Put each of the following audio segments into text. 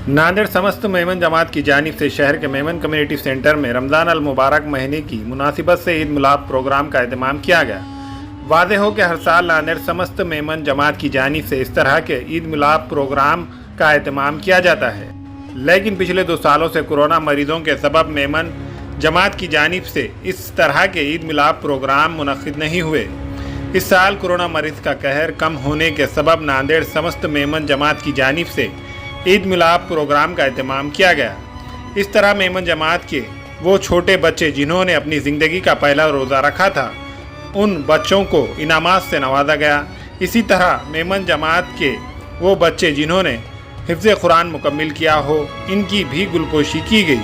नांदेड़ समस्त मेमन जमात की जानिब से शहर के मेमन कम्युनिटी सेंटर में रमज़ान अल मुबारक महीने की मुनासिबत से ईद मिलाद प्रोग्राम का एहतमाम किया गया। वाज़ेह हो कि हर साल नांदेड़ समस्त मेमन जमात की जानिब से इस तरह के ईद मिलाद प्रोग्राम का एहतमाम किया जाता है, लेकिन पिछले 2 सालों से कोरोना मरीजों के सबब मेमन जमात की जानिब से इस तरह के ईद मिलाद प्रोग्राम मुनक़िद नहीं हुए। इस साल कोरोना मरीज का कहर कम होने के सबब नांदेड़ समस्त मेमन जमात की जानिब से ईद मिलाद प्रोग्राम का एहतमाम किया गया। इस तरह मेमन जमात के वो छोटे बच्चे जिन्होंने अपनी ज़िंदगी का पहला रोज़ा रखा था, उन बच्चों को इनामात से नवाजा गया। इसी तरह मेमन जमात के वो बच्चे जिन्होंने हिफ्ज़ कुरान मुकम्मिल किया हो, इनकी भी गुलपोशी की गई।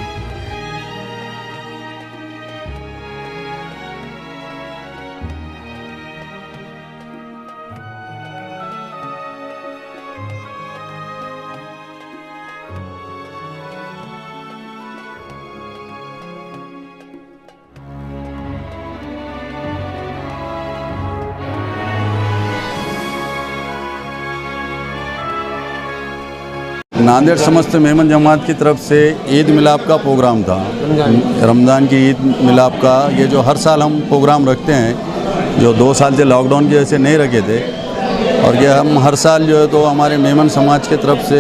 नांदेड़ समस्त मेमन जमात की तरफ से ईद मिलाप का प्रोग्राम था। रमज़ान की ईद मिलाप का ये जो हर साल हम प्रोग्राम रखते हैं, जो 2 साल से लॉकडाउन की वजह से नहीं रखे थे, और ये हम हर साल जो है तो हमारे मेमन समाज की तरफ से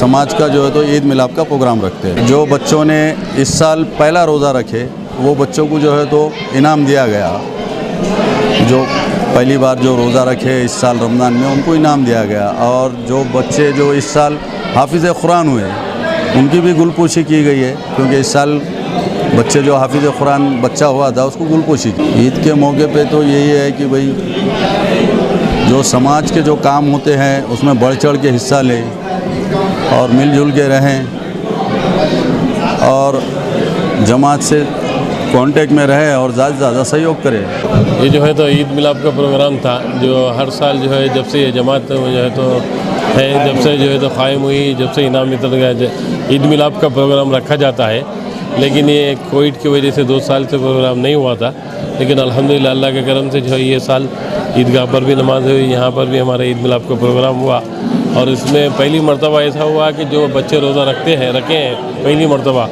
समाज का जो है तो ईद मिलाप का प्रोग्राम रखते हैं। जो बच्चों ने इस साल पहला रोज़ा रखे वो बच्चों को जो है तो इनाम दिया गया। जो पहली बार जो रोज़ा रखे इस साल रमज़ान में उनको इनाम दिया गया, और जो बच्चे जो इस साल हाफिज़ कुरान हुए उनकी भी गुलपोशी की गई है, क्योंकि इस साल बच्चे जो हाफिज़ कुरान बच्चा हुआ था उसको गुलपोशी की। ईद के मौके पे तो यही है कि भाई जो समाज के जो काम होते हैं उसमें बढ़ चढ़ के हिस्सा लें और मिलजुल के रहें और जमात से कांटेक्ट में रहे और ज़्यादा से ज़्यादा सहयोग करें। ये जो है तो ईद मिलाप का प्रोग्राम था, जो हर साल जो है जब से ये जमात जो है तो है, जब से जो है तो कायम हुई, जब से इनाम निकल गया, ईद मिलाप का प्रोग्राम रखा जाता है। लेकिन ये कोविड की वजह से 2 साल से प्रोग्राम नहीं हुआ था, लेकिन अल्हम्दुलिल्लाह अल्लाह के करम से जो है ये साल ईदगाह पर भी नमाज हुई, यहाँ पर भी हमारा ईद मिलाप का प्रोग्राम हुआ। और इसमें पहली मरतबा ऐसा हुआ कि जो बच्चे रोज़ा रखे हैं पहली मरतबा,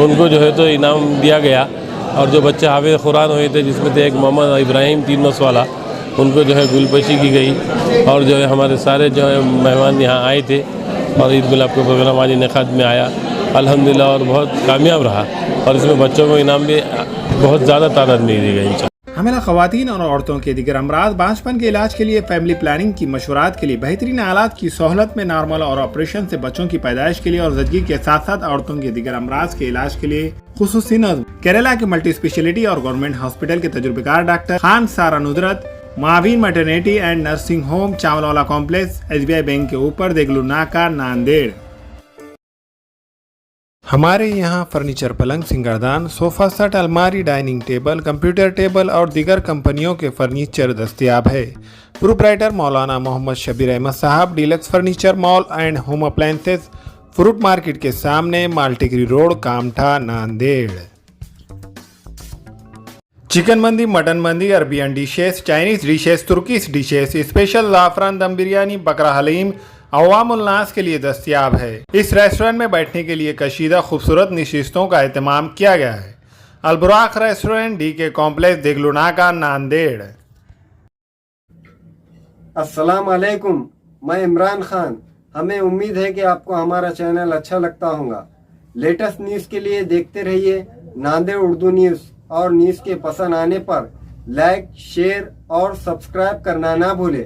उनको जो है तो इनाम दिया गया। और जो बच्चे हाफिज़ कुरान हुए थे, जिसमें थे एक मोहम्मद इब्राहिम 3 वर्ष वाला, उनको जो है गुलपोशी की गई। और जो है हमारे सारे जो है मेहमान यहाँ आए थे और ईद मिलाप का प्रोग्राम आज इनेकाद में आया अल्हम्दुलिल्लाह, और बहुत कामयाब रहा। और इसमें बच्चों को इनाम भी बहुत ज़्यादा तादाद में दी गई। हमें ख़वातीन और औरतों के दिगर अमराज बांझपन के इलाज के लिए फैमिली प्लानिंग की मशवरात के लिए बेहतरीन आलात की सहूलत में नॉर्मल और ऑपरेशन से बच्चों की पैदाइश के लिए और ज़चगी के साथ साथ औरतों के दिगर अमराज के इलाज के लिए खुसूसी नज़्म केरला के मल्टी स्पेशलिटी और गवर्नमेंट हॉस्पिटल के तजुर्बेकार डॉक्टर खान सारा नुजरत मावीन maternity and nursing home Chawalwala complex SBI bank के ऊपर देगलू नाका नांदेड़। हमारे यहाँ फर्नीचर पलंग सिंगारदान सोफा सेट अलमारी डाइनिंग टेबल कंप्यूटर टेबल और दीगर कंपनियों के फर्नीचर दस्तयाब है। Proprietor Maulana Mohammad Shabir Ahmad sahab, deluxe furniture mall and home appliances, fruit market के सामने, Maltigiri road, Kamtha, Nanded. Chicken mandi, mutton mandi, Arabian dishes, Chinese dishes, Turkish dishes, special ज़ाफ़रान दम बिरयानी, बकरा हलीम अवामुल नास के लिए दस्तयाब है। इस रेस्टोरेंट में बैठने के लिए कशीदा खूबसूरत नशिस्तों का एहतमाम किया गया है। Alburaq restaurant, DK complex, Deglur Naka, Nanded. अस्सलाम वालेकुम, मैं इमरान खान। हमें उम्मीद है कि आपको हमारा चैनल अच्छा लगता होगा। लेटेस्ट न्यूज़ के लिए देखते रहिए नांदेड़ उर्दू न्यूज़, और न्यूज़ के पसंद आने पर लाइक, शेयर और सब्सक्राइब करना ना भूलें।